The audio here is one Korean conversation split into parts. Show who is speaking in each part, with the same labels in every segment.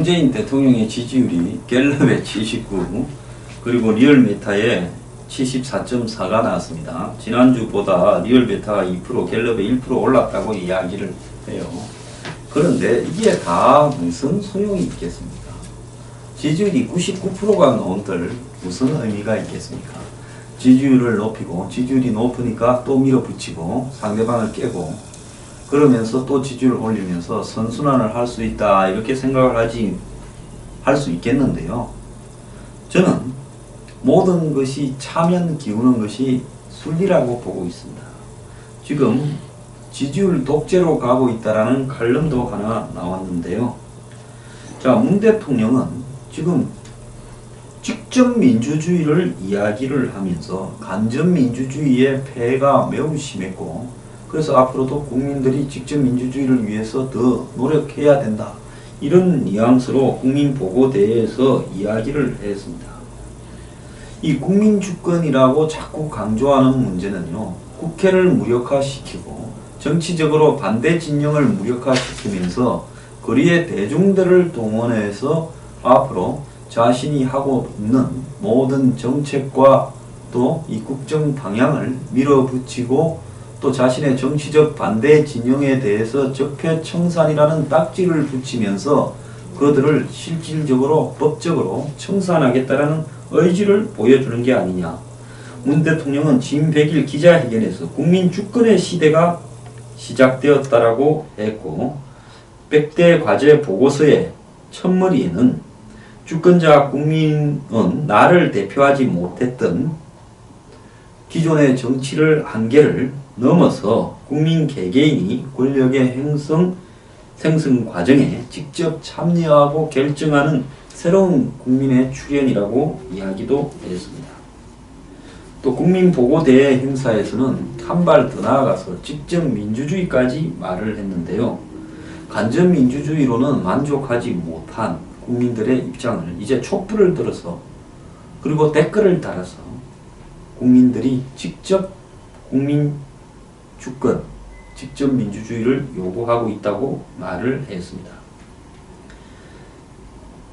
Speaker 1: 문재인 대통령의 지지율이 갤럽의 79, 그리고 리얼메타의 74.4가 나왔습니다. 지난주보다 리얼메타가 2%, 갤럽에 1% 올랐다고 이야기를 해요. 그런데 이게 다 무슨 소용이 있겠습니까? 지지율이 99%가 나온들 무슨 의미가 있겠습니까? 지지율을 높이고, 지지율이 높으니까 또 밀어붙이고 상대방을 깨고, 그러면서 또 지지율을 올리면서 선순환을 할 수 있다, 이렇게 생각을 할 수 있겠는데요. 저는 모든 것이 차면 기우는 것이 순리라고 보고 있습니다. 지금 지지율 독재로 가고 있다라는 칼럼도 하나 나왔는데요. 자, 문 대통령은 지금 직접 민주주의를 이야기를 하면서 간접 민주주의의 폐해가 매우 심했고, 그래서 앞으로도 국민들이 직접 민주주의를 위해서 더 노력해야 된다, 이런 뉘앙스로 국민보고대회에서 이야기를 했습니다. 이 국민주권이라고 자꾸 강조하는 문제는요, 국회를 무력화시키고 정치적으로 반대 진영을 무력화시키면서 거리의 대중들을 동원해서 앞으로 자신이 하고 있는 모든 정책과 또 이 국정 방향을 밀어붙이고, 또 자신의 정치적 반대 진영에 대해서 적폐청산이라는 딱지를 붙이면서 그들을 실질적으로 법적으로 청산하겠다라는 의지를 보여주는 게 아니냐. 문 대통령은 진 100일 기자회견에서 국민주권의 시대가 시작되었다라고 했고, 100대 과제 보고서의 첫머리에는 주권자 국민은 나를 대표하지 못했던 기존의 정치를 한계를 넘어서 국민 개개인이 권력의 생성 과정에 직접 참여하고 결정하는 새로운 국민의 출현이라고 이야기도 했습니다. 또 국민보고대회 행사에서는 한 발 더 나아가서 직접 민주주의까지 말을 했는데요. 간접 민주주의로는 만족하지 못한 국민들의 입장을 이제 촛불을 들어서, 그리고 댓글을 달아서 국민들이 직접 국민 주권, 직접 민주주의를 요구하고 있다고 말을 했습니다.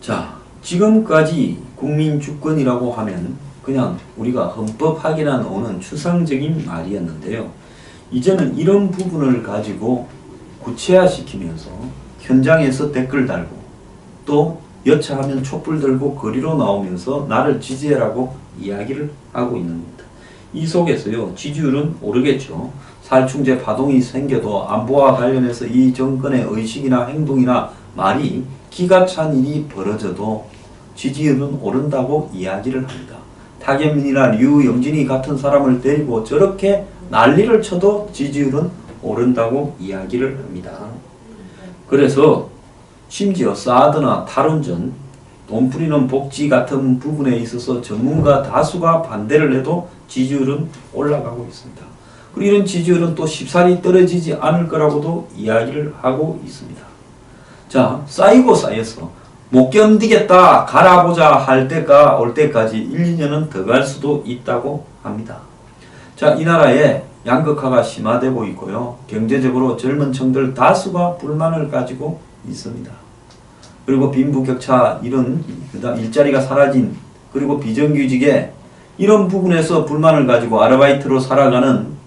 Speaker 1: 자, 지금까지 국민주권이라고 하면 그냥 우리가 헌법 확인한 오는 추상적인 말이었는데요. 이제는 이런 부분을 가지고 구체화시키면서 현장에서 댓글 달고, 또 여차하면 촛불 들고 거리로 나오면서 나를 지지해라고 이야기를 하고 있는 겁니다. 이 속에서요, 지지율은 오르겠죠. 살충제 파동이 생겨도 안보와 관련해서 이 정권의 의식이나 행동이나 말이 기가 찬 일이 벌어져도 지지율은 오른다고 이야기를 합니다. 타계민이나 류영진이 같은 사람을 데리고 저렇게 난리를 쳐도 지지율은 오른다고 이야기를 합니다. 그래서 심지어 사드나 탈원전, 돈 뿌리는 복지 같은 부분에 있어서 전문가 다수가 반대를 해도 지지율은 올라가고 있습니다. 그리고 이런 지지율은 또 쉽사리 떨어지지 않을 거라고도 이야기를 하고 있습니다. 자, 쌓이고 쌓여서 못 견디겠다, 갈아보자 할 때가 올 때까지 1, 2년은 더 갈 수도 있다고 합니다. 자, 이 나라에 양극화가 심화되고 있고요. 경제적으로 젊은 층들 다수가 불만을 가지고 있습니다. 그리고 빈부격차, 이런 일자리가 사라진, 그리고 비정규직에 이런 부분에서 불만을 가지고 아르바이트로 살아가는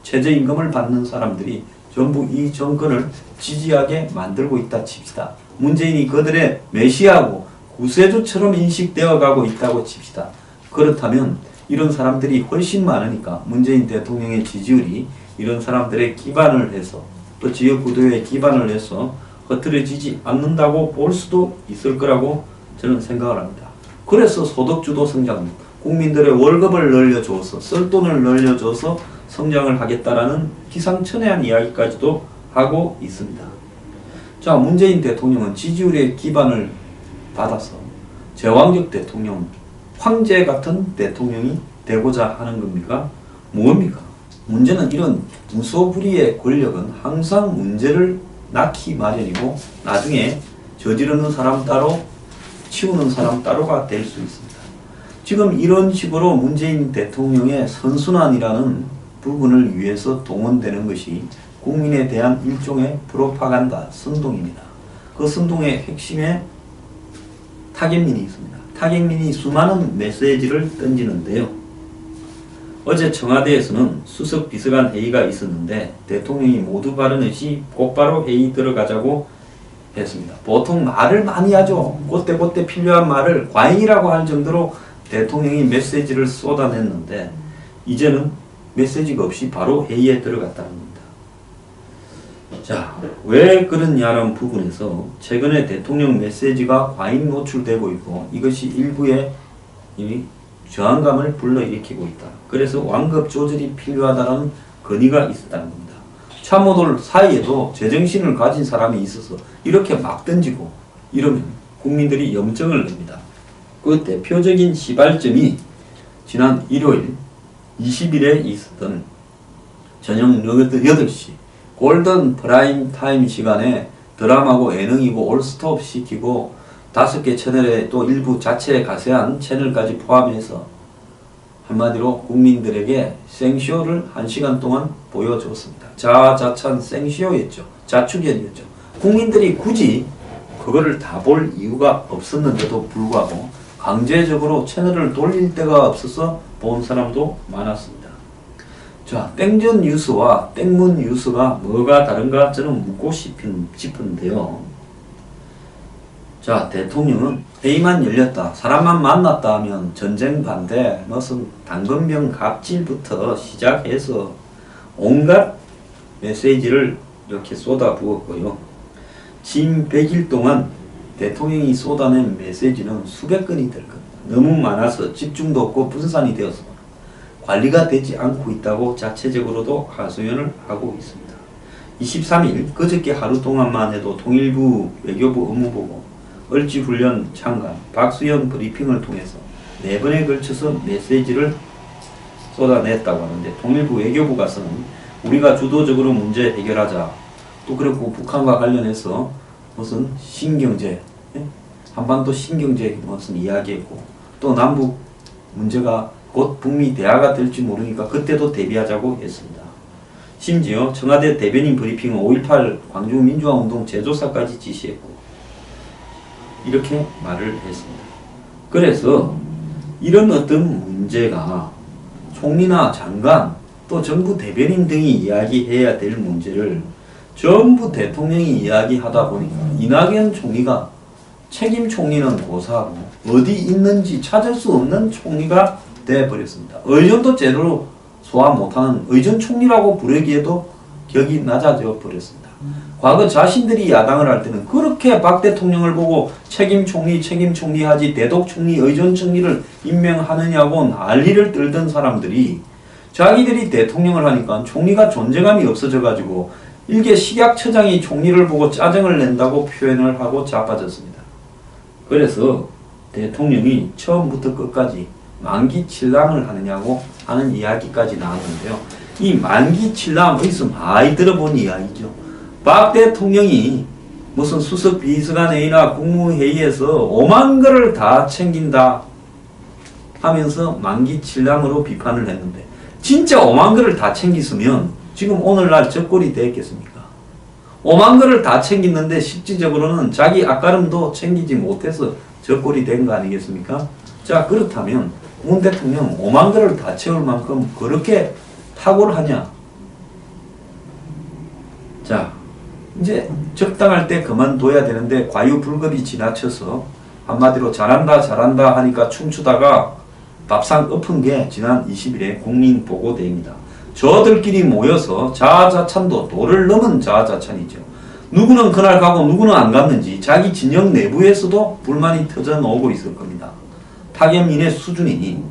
Speaker 1: 최저임금을 받는 사람들이 전부 이 정권을 지지하게 만들고 있다 칩시다. 문재인이 그들의 메시아고 구세주처럼 인식되어 가고 있다고 칩시다. 그렇다면 이런 사람들이 훨씬 많으니까 문재인 대통령의 지지율이 이런 사람들의 기반을 해서, 또 지역구도에 기반을 해서 흐트러지지 않는다고 볼 수도 있을 거라고 저는 생각을 합니다. 그래서 소득주도 성장, 국민들의 월급을 늘려줘서, 쓸 돈을 늘려줘서 성장을 하겠다라는 기상천외한 이야기까지도 하고 있습니다. 자, 문재인 대통령은 지지율의 기반을 받아서 제왕적 대통령, 황제 같은 대통령이 되고자 하는 겁니까? 뭡니까? 문제는 이런 무소불위의 권력은 항상 문제를 낳기 마련이고, 나중에 저지르는 사람 따로, 치우는 사람 따로가 될 수 있습니다. 지금 이런 식으로 문재인 대통령의 선순환이라는 부분을 위해서 동원되는 것이 국민에 대한 일종의 프로파간다, 선동입니다. 그 선동의 핵심에 타겟민이 있습니다. 타겟민이 수많은 메시지를 던지는데요. 어제 청와대에서는 수석 비서관 회의가 있었는데 대통령이 모두 발언 없이 곧바로 회의 들어가자고 했습니다. 보통 말을 많이 하죠. 그때 필요한 말을 과잉이라고 할 정도로 대통령이 메시지를 쏟아냈는데 이제는 메시지가 없이 바로 회의에 들어갔다는 겁니다. 자, 왜 그러냐는 부분에서 최근에 대통령 메시지가 과잉 노출되고 있고 이것이 일부의 저항감을 불러일으키고 있다. 그래서 완급 조절이 필요하다는 건의가 있었다는 겁니다. 참모들 사이에도 제정신을 가진 사람이 있어서 이렇게 막 던지고 이러면 국민들이 염증을 냅니다. 그 대표적인 시발점이 지난 일요일 20일에 있었던 저녁 8시 골든 프라임 타임 시간에 드라마고 예능이고 올스톱 시키고 5개 채널에 또 일부 자체 가세한 채널까지 포함해서 한마디로 국민들에게 생쇼를 1시간 동안 보여줬습니다. 자자찬 생쇼였죠. 자축연이었죠. 국민들이 굳이 그거를 다 볼 이유가 없었는데도 불구하고 강제적으로 채널을 돌릴 데가 없어서 본 사람도 많았습니다. 자, 땡전 뉴스와 땡문 뉴스가 뭐가 다른가 저는 묻고 싶은데요. 자, 대통령은 회의만 열렸다, 사람만 만났다 하면 전쟁 반대, 무슨 당근병 갑질부터 시작해서 온갖 메시지를 이렇게 쏟아부었고요. 진 100일 동안 대통령이 쏟아낸 메시지는 수백 건이 될 겁니다. 너무 많아서 집중도 없고 분산이 되어서 관리가 되지 않고 있다고 자체적으로도 하소연을 하고 있습니다. 23일 그저께 하루 동안만 해도 통일부 외교부 업무보고 을지훈련 장관 박수현 브리핑을 통해서 4번에 걸쳐서 메시지를 쏟아냈다고 하는데 통일부 외교부 가서는 우리가 주도적으로 문제 해결하자, 또 그리고 북한과 관련해서 무슨 신경제, 한반도 신경제 무슨 이야기했고, 또 남북 문제가 곧 북미 대화가 될지 모르니까 그때도 대비하자고 했습니다. 심지어 청와대 대변인 브리핑은 5.18 광주민주화운동 제조사까지 지시했고 이렇게 말을 했습니다. 그래서 이런 어떤 문제가 총리나 장관 또 정부 대변인 등이 이야기해야 될 문제를 전부 대통령이 이야기하다 보니까 이낙연 총리가 책임 총리는 고사하고 어디 있는지 찾을 수 없는 총리가 되어버렸습니다. 의전도 제대로 소화 못하는 의전 총리라고 부르기에도 격이 낮아져 버렸습니다. 과거 자신들이 야당을 할 때는 그렇게 박 대통령을 보고 책임 총리 하지 대독 총리, 의전 총리를 임명하느냐고 난리를 떨던 사람들이 자기들이 대통령을 하니까 총리가 존재감이 없어져 가지고 일개 식약처장이 총리를 보고 짜증을 낸다고 표현을 하고 자빠졌습니다. 그래서 대통령이 처음부터 끝까지 만기칠람을 하느냐고 하는 이야기까지 나왔는데요. 이 만기칠람 어디서 많이 들어본 이야기죠. 박 대통령이 무슨 수석 비서관회의나 국무회의에서 5만 거를 다 챙긴다 하면서 만기칠람으로 비판을 했는데 진짜 5만 거를 다 챙겼으면 지금 오늘날 저꼴이 됐겠습니까? 5만 거를 다 챙겼는데 실질적으로는 자기 앞가름도 챙기지 못해서 저꼴이 된 거 아니겠습니까? 자, 그렇다면 문 대통령 5만 거를 다 채울 만큼 그렇게 탁월하냐? 자, 이제 적당할 때 그만둬야 되는데 과유불급이 지나쳐서 한마디로 잘한다 하니까 춤추다가 밥상 엎은 게 지난 20일에 국민보고대회입니다. 저들끼리 모여서 자아자찬도 도를 넘은 자아자찬이죠. 누구는 그날 가고 누구는 안 갔는지 자기 진영 내부에서도 불만이 터져 나오고 있을 겁니다. 타겟민의 수준이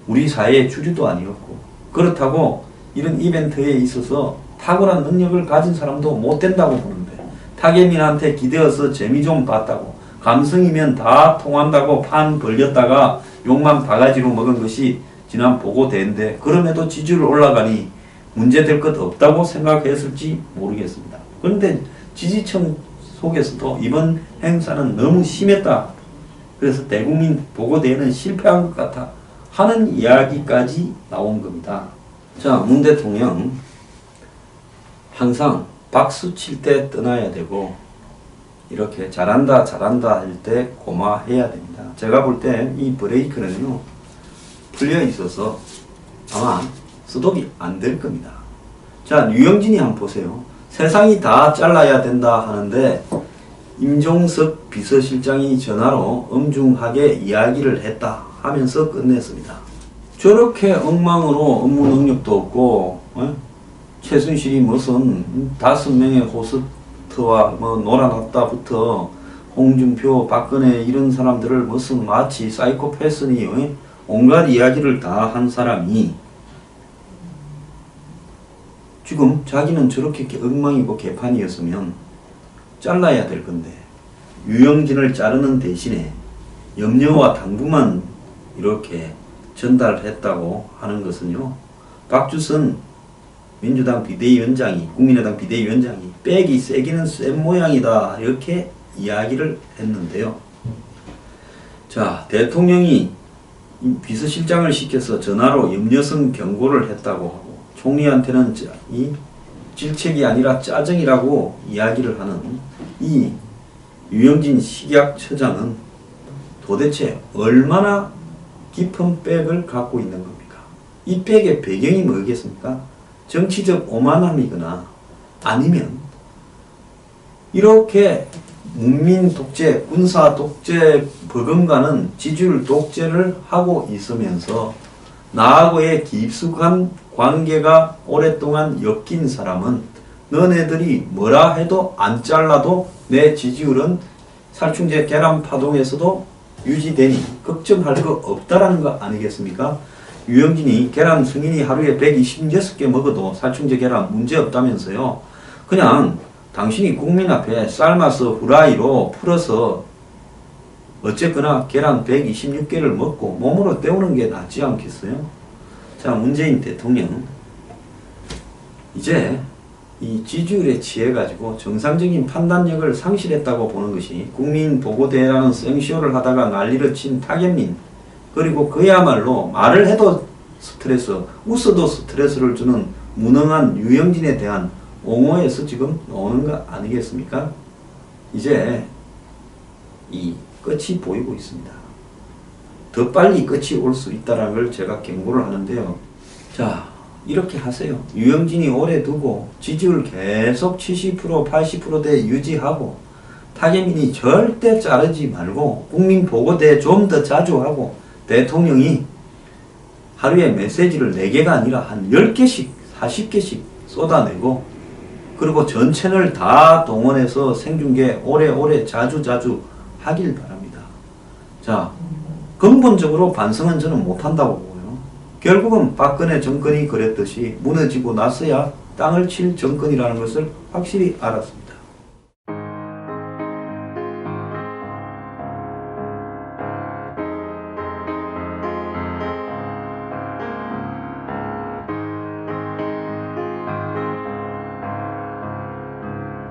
Speaker 1: 우리 사회의 주류도 아니었고 그렇다고 이런 이벤트에 있어서 탁월한 능력을 가진 사람도 못 된다고 보는데 타겟민한테 기대어서 재미 좀 봤다고 감성이면 다 통한다고 판 벌렸다가 욕만 바가지로 먹은 것이 지난 보고대회인데 그럼에도 지지율 올라가니 문제될 것 없다고 생각했을지 모르겠습니다. 그런데 지지층 속에서도 이번 행사는 너무 심했다. 그래서 대국민 보고대회는 실패한 것 같아 하는 이야기까지 나온 겁니다. 자, 문 대통령 항상 박수 칠 때 떠나야 되고 이렇게 잘한다 잘한다 할 때 고마해야 됩니다. 제가 볼 때 이 브레이크는요 풀려 있어서 아마 스톱이 안 될 겁니다. 자, 류영진이 한번 보세요. 세상이 다 잘라야 된다 하는데 임종석 비서실장이 전화로 엄중하게 이야기를 했다 하면서 끝냈습니다. 저렇게 엉망으로 업무 능력도 없고 최순실이 무슨 5명의 호스트와 뭐 놀아놨다부터 홍준표, 박근혜 이런 사람들을 무슨 마치 사이코패스니 온갖 이야기를 다 한 사람이 지금 자기는 저렇게 엉망이고 개판이었으면 잘라야 될 건데 유영진을 자르는 대신에 염려와 당부만 이렇게 전달했다고 하는 것은요, 박주선 민주당 비대위원장이, 국민의당 비대위원장이 빽이 세기는 센 모양이다 이렇게 이야기를 했는데요. 자, 대통령이 비서실장을 시켜서 전화로 염려성 경고를 했다고 하고 총리한테는 이 질책이 아니라 짜증이라고 이야기를 하는 이 유영진 식약처장은 도대체 얼마나 깊은 백을 갖고 있는 겁니까? 이 백의 배경이 뭐겠습니까? 정치적 오만함이거나 아니면 이렇게 문민 독재, 군사 독재 버금가는 지지율 독재를 하고 있으면서 나하고의 깊숙한 관계가 오랫동안 엮인 사람은 너네들이 뭐라 해도 안 잘라도 내 지지율은 살충제 계란 파동에서도 유지되니 걱정할 거 없다라는 거 아니겠습니까? 유영진이 계란 승인이 하루에 126개 먹어도 살충제 계란 문제 없다면서요. 그냥 당신이 국민 앞에 삶아서 후라이로 풀어서 어쨌거나 계란 126개를 먹고 몸으로 때우는 게 낫지 않겠어요? 자, 문재인 대통령 이제 이 지지율에 취해가지고 정상적인 판단력을 상실했다고 보는 것이 국민보고대라는 생쇼를 하다가 난리를 친 타겟민, 그리고 그야말로 말을 해도 스트레스, 웃어도 스트레스를 주는 무능한 유영진에 대한 옹호에서 지금 나오는 거 아니겠습니까? 이제 이 끝이 보이고 있습니다. 더 빨리 끝이 올 수 있다는 걸 제가 경고를 하는데요. 자, 이렇게 하세요. 유영진이 오래 두고 지지율 계속 70% 80%대 유지하고 타겟민이 절대 자르지 말고 국민보고대 좀 더 자주 하고 대통령이 하루에 메시지를 4개가 아니라 한 10개씩 40개씩 쏟아내고 그리고 전 채널 다 동원해서 생중계 오래오래 자주 하길 바랍니다. 자, 근본적으로 반성은 저는 못한다고 보고요. 결국은 박근혜 정권이 그랬듯이 무너지고 나서야 땅을 칠 정권이라는 것을 확실히 알았습니다.